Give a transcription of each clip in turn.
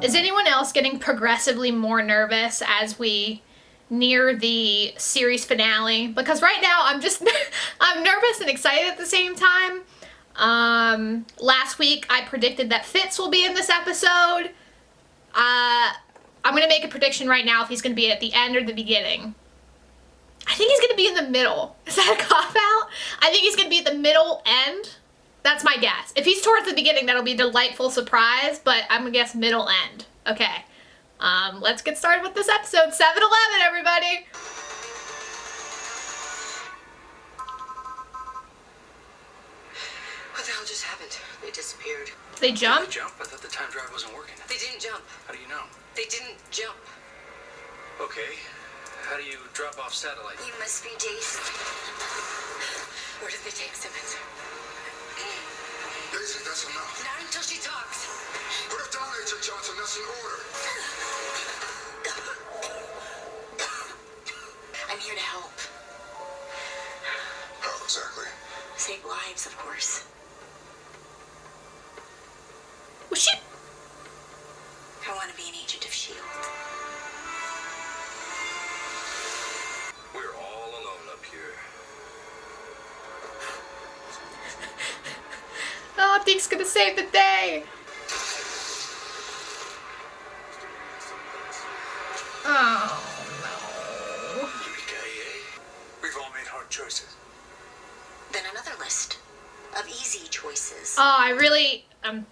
Is anyone else getting progressively more nervous as we near the series finale? Because right now I'm just, I'm nervous and excited at the same time. Last week I predicted that Fitz will be in this episode. I'm gonna make a prediction right now if he's gonna be at the end or the beginning. I think he's gonna be in the middle. Is that a cop-out? I think he's gonna be at the middle end. That's my guess. If he's towards the beginning, that'll be a delightful surprise, but I'm gonna guess middle end. Okay. Let's get started with this episode. 7-Eleven, everybody! What the hell just happened? They disappeared. They jumped? Did they jump? I thought the time drive wasn't working. They didn't jump. How do you know? They didn't jump. Okay. How do you drop off satellite? You must be Jason. Where did they take Simmons? Daisy, that's enough. Not until she talks. Put her down, Agent Johnson. That's an order. I'm here to help. How exactly? Save lives, of course. Was she? I want to be an agent of S.H.I.E.L.D. We're all alone up here. Oh, Deke's gonna save the day! Oh, no. We've all made hard choices. Then another list of easy choices. Oh, I really, I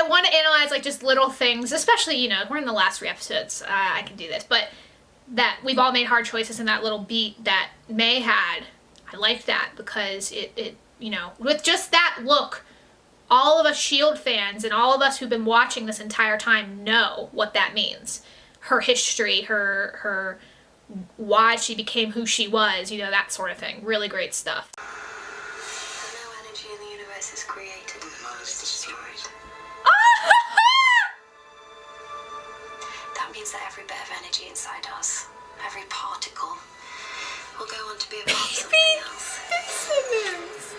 want to analyze, like, just little things, especially, you know, we're in the last 3 episodes, I can do this, but that we've all made hard choices in that little beat that May had. I liked that because it you know, with just that look, all of us S.H.I.E.L.D. fans and all of us who've been watching this entire time know what that means. Her history, her why she became who she was, you know, that sort of thing. Really great stuff. No energy in the universe is created. None is destroyed. That means that every bit of energy inside us, every particle, will go on to be a part of something else.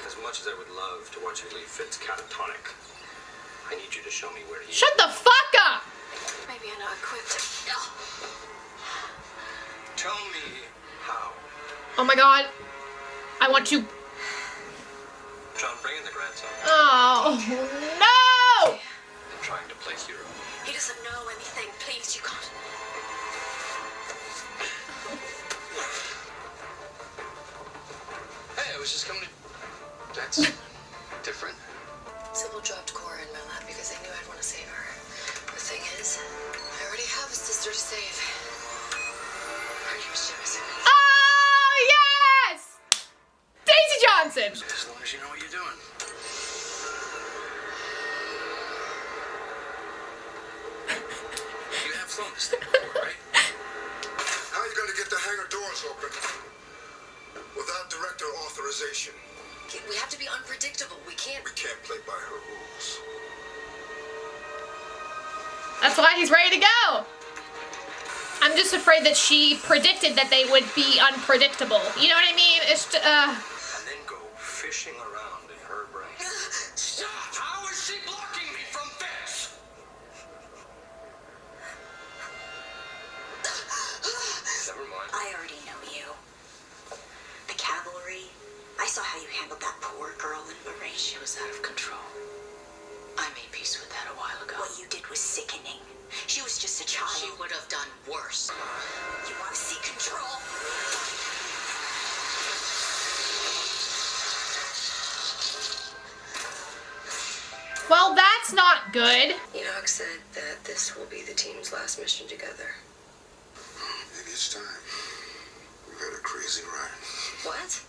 As much as I would love to watch you leave Fitz catatonic, I need you to show me where he is. Shut the fuck up! Maybe you're not equipped. Tell me how. Oh my god. I want to... John, bring in the grandson. Oh, no! I'm trying to place hero. He doesn't know anything. Please, you can't. Hey, I was just coming to... That's different. Sybil dropped Cora in my lap because they knew I'd want to save her. The thing is, I already have a sister to save. Her name's Jemison. Oh, yes! Daisy Johnson! As long as you know what you're doing. You have flown this thing before, right? How are you going to get the hangar doors open without director authorization? We have to be unpredictable. We can't play by her rules. That's why he's ready to go! I'm just afraid that she predicted that they would be unpredictable. You know what I mean? It's And then go fishing around in her brain. Stop! How is she blocking me from Fitz? Never mind. I already know you. The cavalry. I saw how you handled that poor girl in Marie. She was out of control. I made peace with that a while ago. What you did was sickening. She was just a child. She would have done worse. You want to see control? well, that's not good. Enoch said that this will be the team's last mission together. Maybe it's time. We've had a crazy ride. What?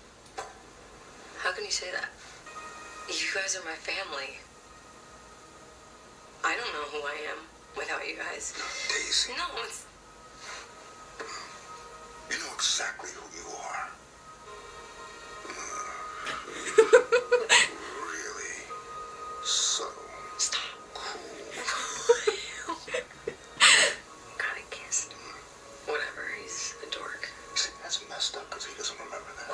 How can you say that? You guys are my family. I don't know who I am without you guys. Daisy, No, it's... you know exactly who you are. Really subtle. Stop. Cool. Got a kiss. Whatever, he's a dork. See, that's messed up because he doesn't remember that.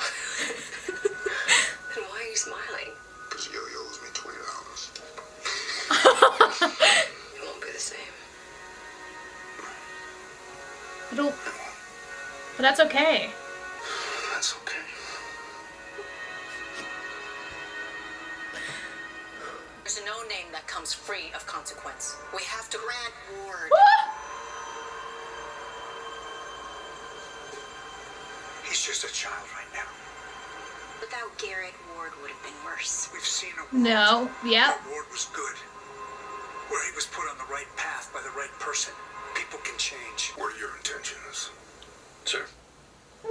Then why are you smiling? Because Yo-Yo owes me $20. It won't be the same. But that's okay. That's okay. There's no name that comes free of consequence. We have to grant Ward. He's just a child right now. Without Garrett, Ward would have been worse. We've seen a world No. Yep. where Ward was good, where he was put on the right path by the right person. People can change. What are your intentions Sir,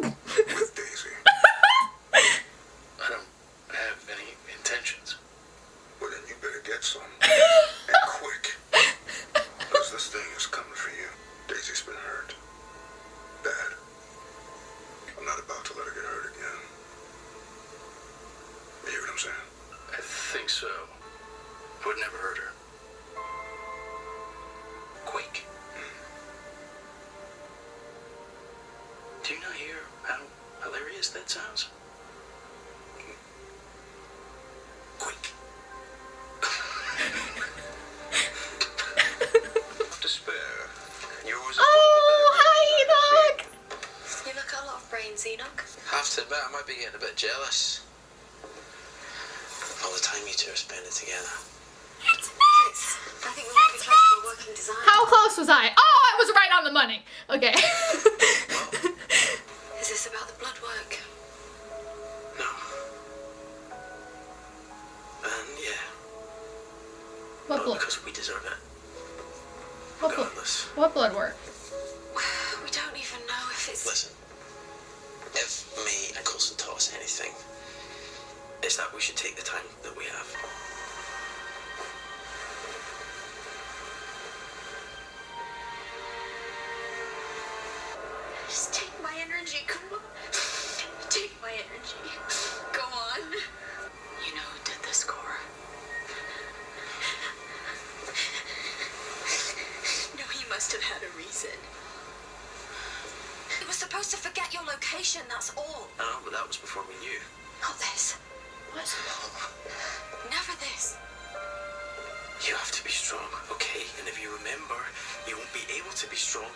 with Daisy? I don't have any intentions. Well, then you better get some. And quick. Because this thing is coming for you. Daisy's been hurt. Bad. I'm not about to let her get hurt again. You hear what I'm saying? I think so. I would never hurt her. Quake. Do you not hear how hilarious that sounds? Quake. Despair. Yours is Oh, hi, Enoch! You look a lot of brains, Enoch. Have to admit, I might be getting a bit jealous. All the time you two are spending together. Fitz, I think we might be close to a working design. How close was I? Oh, I was right on the money. Okay. Is this about the blood work? No. And yeah, What not blood? because we deserve it. What blood? Regardless. What blood work? We don't even know if it's... Listen, if me and Coulson taught us anything, it's that we should take the time that we have. Just take my energy, come on. Take my energy. Go on. You know who did this, Cora? No, he must have had a reason. We were supposed to forget your location, that's all. I know, but that was before we knew. Not this. What? Never this. You have to be strong, okay? And if you remember, you won't be able to be strong.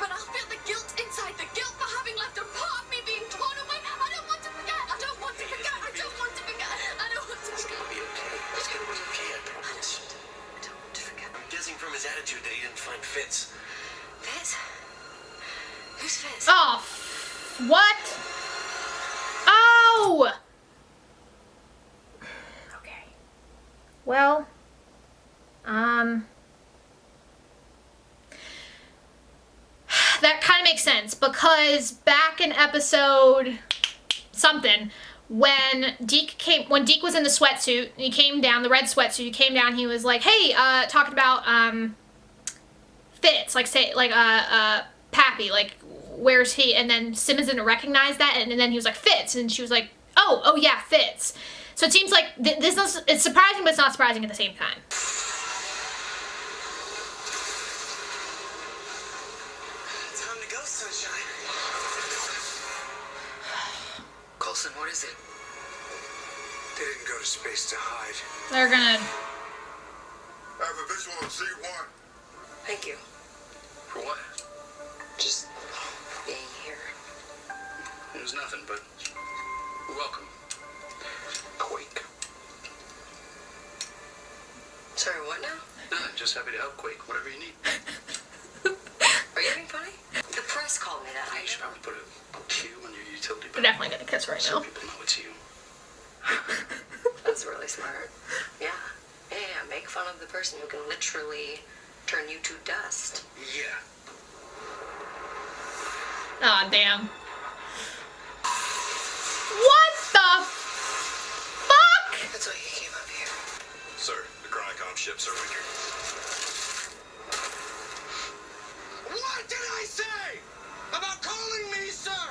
But I'll feel the guilt inside, the guilt for having left a part of me being torn away. I don't want to forget. I don't want to forget. I don't want to forget. I don't want to It's forget. gonna be okay. It's gonna be okay, I promise. I don't want to forget. I'm guessing from his attitude that he didn't find Fitz. Fitz? Who's Fitz? Oh, what? Oh! Okay. Well, that kind of makes sense because back in episode something, when Deke was in the sweatsuit, he came down, the red sweatsuit, he came down, he was like, hey, talking about, Fitz, Pappy, like, where's he? And then Simmons didn't recognize that, and then he was like, Fitz, and she was like, oh yeah, Fitz. So it seems like it's surprising, but it's not surprising at the same time. Time to go, sunshine. Coulson, what is it? They didn't go to space to hide. They're gonna... I have a visual of Z1. Thank you. For what? Just being here. It was nothing, but welcome. Quake. Sorry, what now? Nothing, just happy to help Quake, whatever you need. Are you being funny? The press called me that. You should probably put a Q on your utility They're bill definitely gonna kiss right so now. people know it's you. That's really smart. Yeah. Yeah, make fun of the person who can literally turn you to dust. Yeah. Aw, damn. What the fuck? That's why you came up here. Sir, the Chronicom ships are with you. What did I say about calling me sir?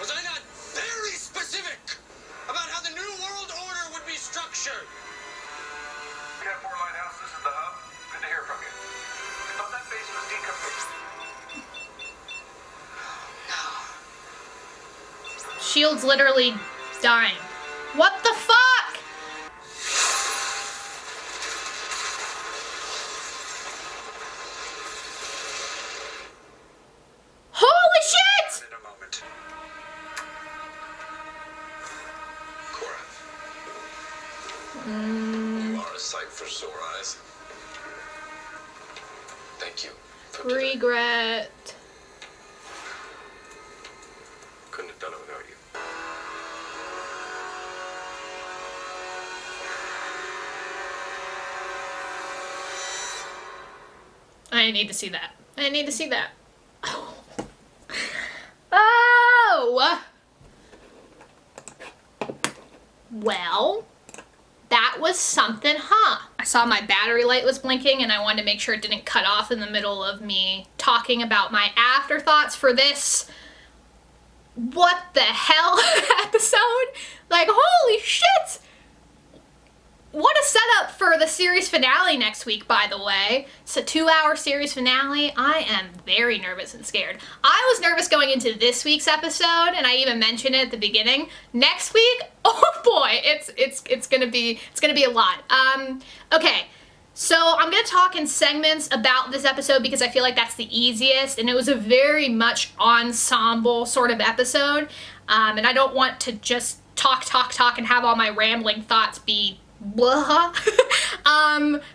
Was I not very specific about how the New World Order would be structured? Cat 4 Lighthouse, this is the hub. Good to hear from you. We thought that base was decommissioned. Shield's literally dying. What the fuck? Holy shit! You are a sight for sore eyes. Thank you. for today. Regret. Couldn't have done it without you. I need to see that. I need to see that. Oh. Oh! Well, that was something, huh? I saw my battery light was blinking and I wanted to make sure it didn't cut off in the middle of me talking about my afterthoughts for this what the hell episode. Like, holy shit! What a setup for the series finale next week, by the way. It's a 2-hour series finale. I am very nervous and scared. I was nervous going into this week's episode, and I even mentioned it at the beginning. Next week, oh boy, it's gonna be a lot. Okay, so I'm gonna talk in segments about this episode because I feel like that's the easiest, and it was a very much ensemble sort of episode, and I don't want to just talk and have all my rambling thoughts be blah.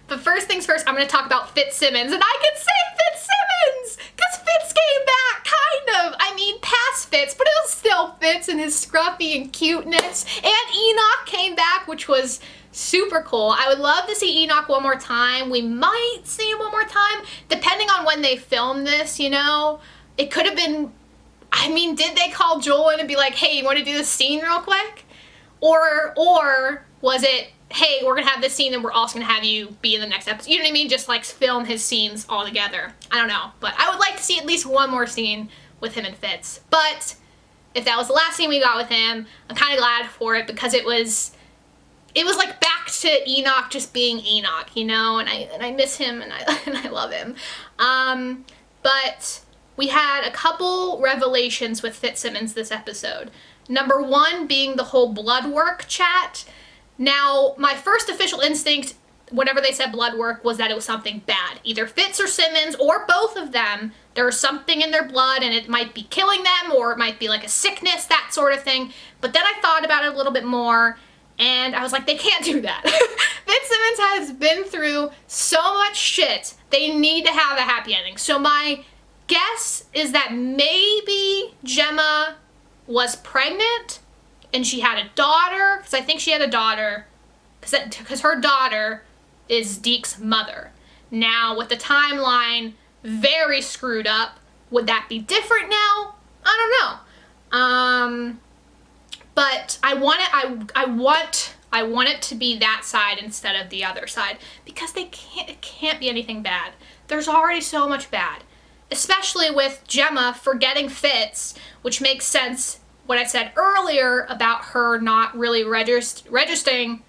But first things first, I'm going to talk about Fitzsimmons, and I can say Fitzsimmons because Fitz came back, kind of. I mean, past Fitz, but it was still Fitz and his scruffy and cuteness. And Enoch came back, which was super cool. I would love to see Enoch one more time. We might see him one more time, depending on when they film this, you know. It could have been, I mean, did they call Joel in and be like, hey, you want to do this scene real quick? Or was it, hey, we're gonna have this scene and we're also gonna have you be in the next episode? You know what I mean? Just like film his scenes all together. I don't know, but I would like to see at least one more scene with him and Fitz. But if that was the last scene we got with him, I'm kind of glad for it because it was like back to Enoch just being Enoch, you know. And I miss him and I love him. But we had a couple revelations with Fitzsimmons this episode. Number one being the whole blood work chat. Now, my first official instinct, whenever they said blood work, was that it was something bad. Either Fitz or Simmons, or both of them, there was something in their blood and it might be killing them, or it might be like a sickness, that sort of thing. But then I thought about it a little bit more, and I was like, they can't do that. Fitzsimmons has been through so much shit, they need to have a happy ending. So my guess is that maybe Gemma was pregnant and she had a daughter, because I think she had a daughter, because her daughter is Deke's mother. Now, with the timeline very screwed up, would that be different now? I don't know. But I want it to be that side instead of the other side, because it can't be anything bad. There's already so much bad. Especially with Gemma forgetting Fitz, which makes sense what I said earlier about her not really registering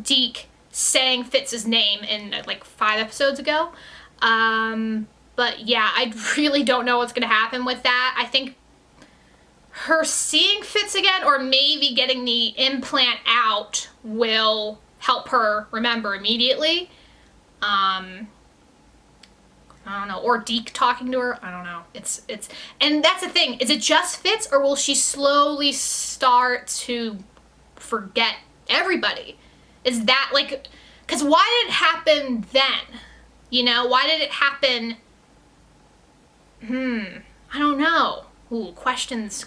Deke saying Fitz's name in like 5 episodes ago. But yeah, I really don't know what's going to happen with that. I think her seeing Fitz again, or maybe getting the implant out, will help her remember immediately. I don't know, or Deke talking to her. I don't know. And that's the thing. Is it just Fitz, or will she slowly start to forget everybody? Is that like, because why did it happen then? You know, why did it happen? I don't know. Ooh, questions.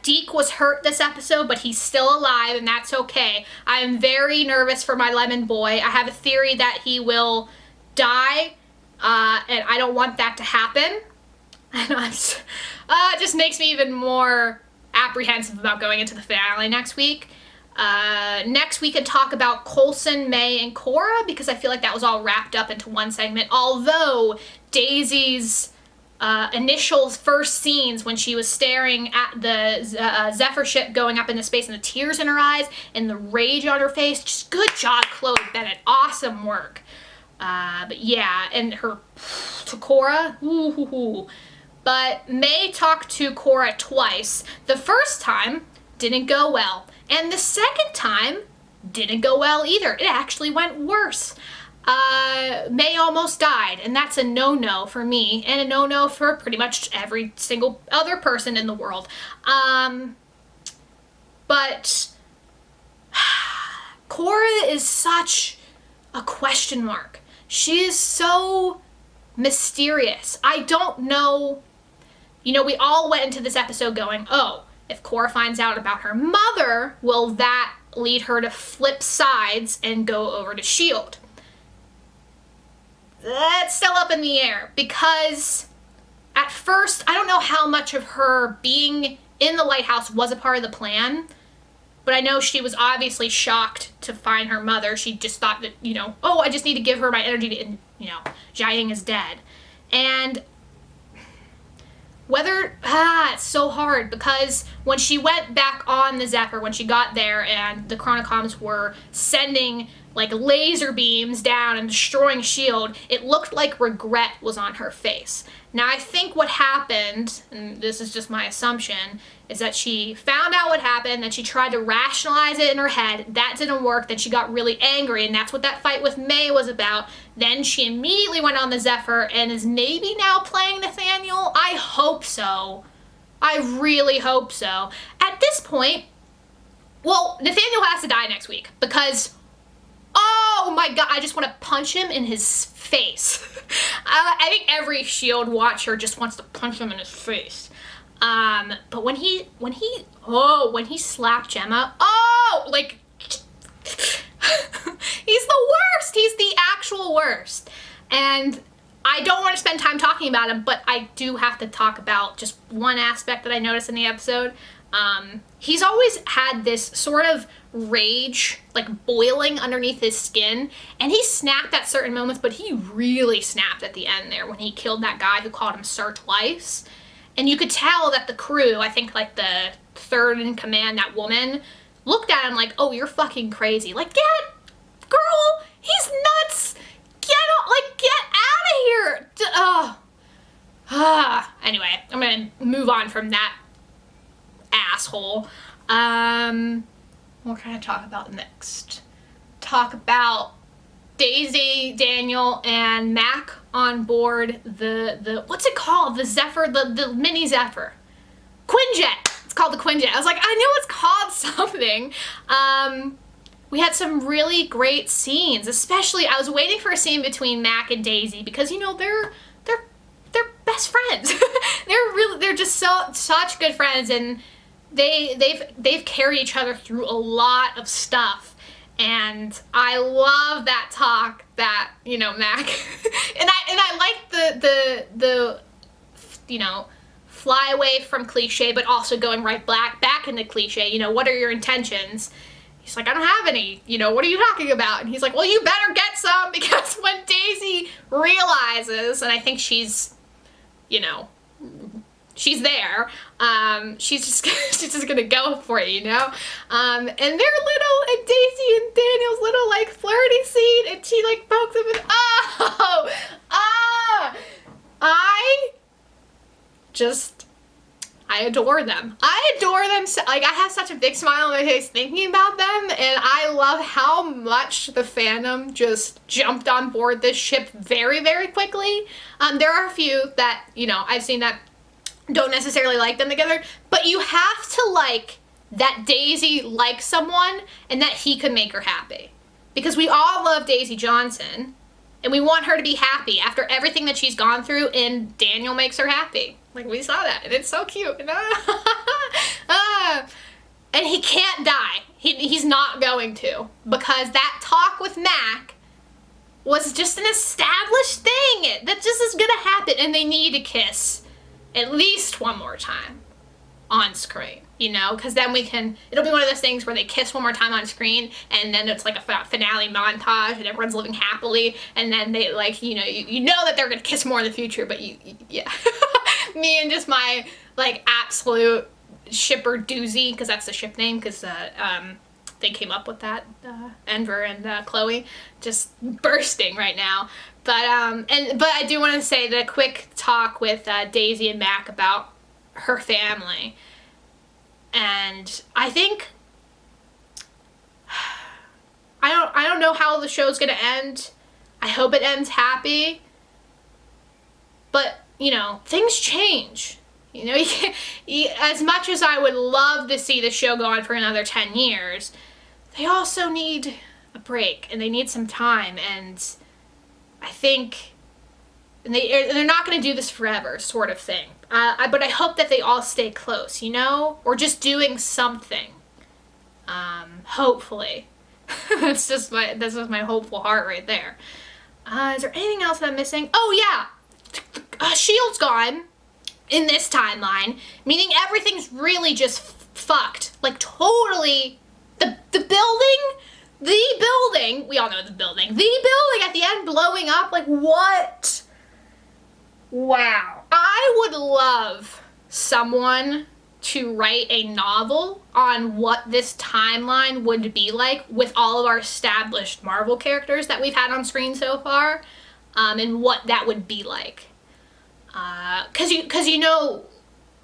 Deke was hurt this episode, but he's still alive, and that's okay. I am very nervous for my lemon boy. I have a theory that he will die, and I don't want that to happen. And it just makes me even more apprehensive about going into the finale next week. Next we could talk about Coulson, May, and Cora, because I feel like that was all wrapped up into one segment, although Daisy's initial first scenes when she was staring at the Zephyr ship going up into space and the tears in her eyes and the rage on her face, just good job, Chloe Bennett. Awesome work. But yeah, and her to Cora, but May talked to Cora twice. The first time didn't go well, and the second time didn't go well either. It actually went worse. May almost died, and that's a no-no for me, and a no-no for pretty much every single other person in the world. But Cora is such a question mark. She is so mysterious. I don't know. You know, we all went into this episode going, oh, if Cora finds out about her mother, will that lead her to flip sides and go over to S.H.I.E.L.D.? That's still up in the air, because at first, I don't know how much of her being in the lighthouse was a part of the plan, but I know she was obviously shocked to find her mother. She just thought that, you know, oh, I just need to give her my energy to, you know, Jiaying is dead. And whether, it's so hard, because when she went back on the Zephyr, when she got there and the Chronicoms were sending like laser beams down and destroying S.H.I.E.L.D., it looked like regret was on her face. Now I think what happened, and this is just my assumption, is that she found out what happened, then she tried to rationalize it in her head, that didn't work, then she got really angry, and that's what that fight with May was about. Then she immediately went on the Zephyr and is maybe now playing Nathaniel? I hope so. I really hope so. At this point, well, Nathaniel has to die next week, because oh my god, I just want to punch him in his face. I think every S.H.I.E.L.D. watcher just wants to punch him in his face. But when he slapped Gemma, like, he's the worst. He's the actual worst. And I don't want to spend time talking about him, but I do have to talk about just one aspect that I noticed in the episode. He's always had this sort of rage, like boiling underneath his skin, and he snapped at certain moments, but he really snapped at the end there when he killed that guy who called him sir twice. And you could tell that the crew, I think like the third in command, that woman, looked at him like, oh, you're fucking crazy. Like, girl, he's nuts. Get out of here. Anyway, I'm gonna move on from that asshole. What can I talk about next? Talk about Daisy, Daniel, and Mac on board the what's it called? The Zephyr, the mini Zephyr. Quinjet. It's called the Quinjet. I was like, I know it's called something. We had some really great scenes, especially I was waiting for a scene between Mac and Daisy, because you know they're best friends. they're just such good friends, and they've carried each other through a lot of stuff. And I love that talk that, you know, Mac and I like the you know, fly away from cliche, but also going right back into cliche. You know, what are your intentions? He's like, I don't have any. You know, what are you talking about? And he's like, well, you better get some, because when Daisy realizes, and I think she's, you know, she's there. She's just gonna go for it, you know. And their little, and Daisy and Daniel's little like flirty scene, and she like pokes him and I adore them. I adore them. Like, I have such a big smile on my face thinking about them, and I love how much the fandom just jumped on board this ship very, very quickly. There are a few that, you know, I've seen that don't necessarily like them together, but you have to like that Daisy likes someone and that he could make her happy. Because we all love Daisy Johnson, and we want her to be happy after everything that she's gone through, and Daniel makes her happy. Like, we saw that, and it's so cute. And he can't die. He's not going to, because that talk with Mac was just an established thing that just is gonna happen, and they need to kiss at least one more time on screen, you know, because then it'll be one of those things where they kiss one more time on screen, and then it's like a finale montage and everyone's living happily, and then they, like, you know, you know that they're gonna kiss more in the future, but yeah. Me and just my, like, absolute shipper doozy, because that's the ship name, because they came up with that, Enver and Chloe, just bursting right now. But I do want to say the quick talk with Daisy and Mac about her family, and I think I don't know how the show's gonna end. I hope it ends happy, but you know, things change. You know, as much as I would love to see the show go on for another 10 years, they also need a break and they need some time. And I think they're not going to do this forever, sort of thing. But I hope that they all stay close, you know, or just doing something. Hopefully. That's just my hopeful heart right there. Is there anything else that I'm missing? Oh yeah, S.H.I.E.L.D.'s gone in this timeline, meaning everything's really just fucked. Like totally, the building, we all know the building at the end blowing up, like what? Wow. I would love someone to write a novel on what this timeline would be like with all of our established Marvel characters that we've had on screen so far, and what that would be like. Cause you know,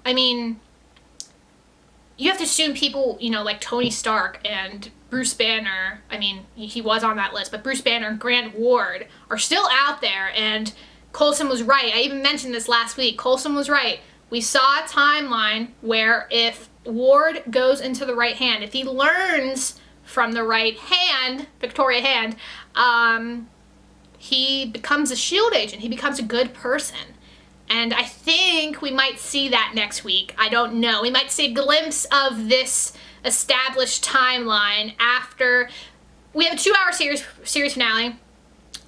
I mean, you have to assume people, you know, like Tony Stark and Bruce Banner, I mean, he was on that list, but Bruce Banner and Grant Ward are still out there, and Coulson was right. I even mentioned this last week. Coulson was right. We saw a timeline where if Ward goes into the right hand, if he learns from the right hand, Victoria Hand, he becomes a S.H.I.E.L.D. agent. He becomes a good person. And I think we might see that next week. I don't know. We might see a glimpse of this established timeline after we have a 2-hour series finale.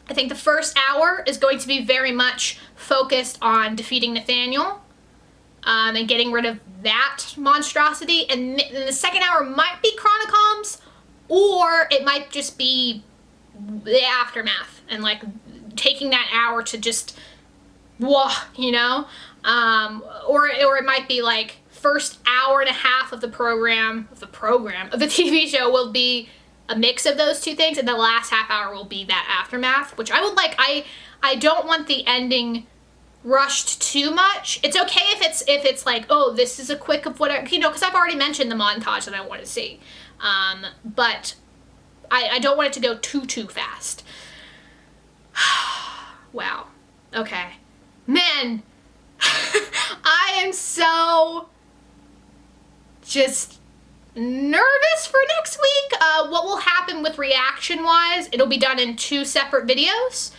I think the first hour is going to be very much focused on defeating Nathaniel, and getting rid of that monstrosity. And the second hour might be Chronicoms, or it might just be the aftermath and like taking that hour to just, whoa, you know? Or it might be like first hour and a half of the TV show will be a mix of those two things, and the last half hour will be that aftermath, which I would like. I don't want the ending rushed too much. It's okay if it's like, oh, this is a quick of whatever, you know, because I've already mentioned the montage that I want to see. But I don't want it to go too fast. Wow. Okay. Man, I am so just nervous for next week. What will happen with reaction-wise, it'll be done in 2 separate videos.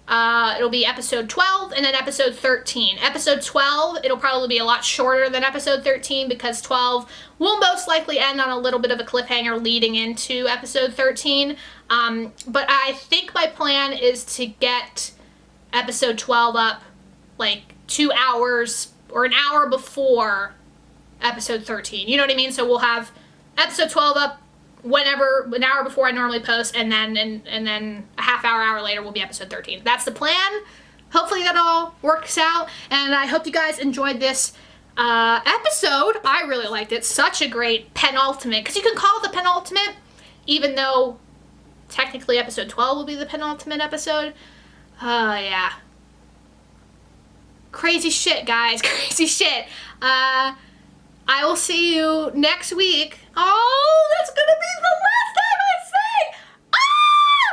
It'll be episode 12 and then episode 13. Episode 12, it'll probably be a lot shorter than episode 13 because 12 will most likely end on a little bit of a cliffhanger leading into episode 13. But I think my plan is to get episode 12 up like 2 hours or an hour before episode 13. You know what I mean? So we'll have episode 12 up whenever, an hour before I normally post, and then a half hour later will be episode 13. That's the plan. Hopefully that all works out, and I hope you guys enjoyed this episode. I really liked it. Such a great penultimate, because you can call it the penultimate, even though technically episode 12 will be the penultimate episode. Yeah. Crazy shit, guys. Crazy shit. I will see you next week. Oh, that's gonna be the last time I say! Ah!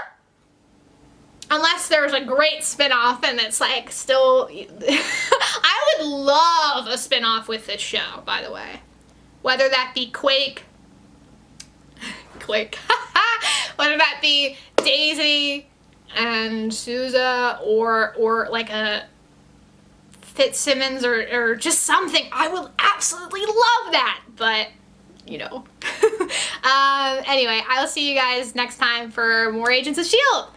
Unless there's a great spin-off and it's like still... I would love a spin-off with this show, by the way. Whether that be Quake. Whether that be Daisy and Sousa or like a Fitzsimmons or just something. I would absolutely love that, but you know. Anyway, I'll see you guys next time for more Agents of S.H.I.E.L.D.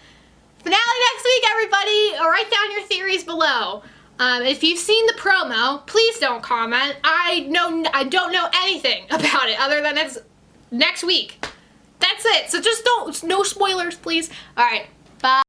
Finale next week, everybody. Write down your theories below. If you've seen the promo, please don't comment. I don't know anything about it other than it's next week. That's it. So just no spoilers, please. All right. Bye.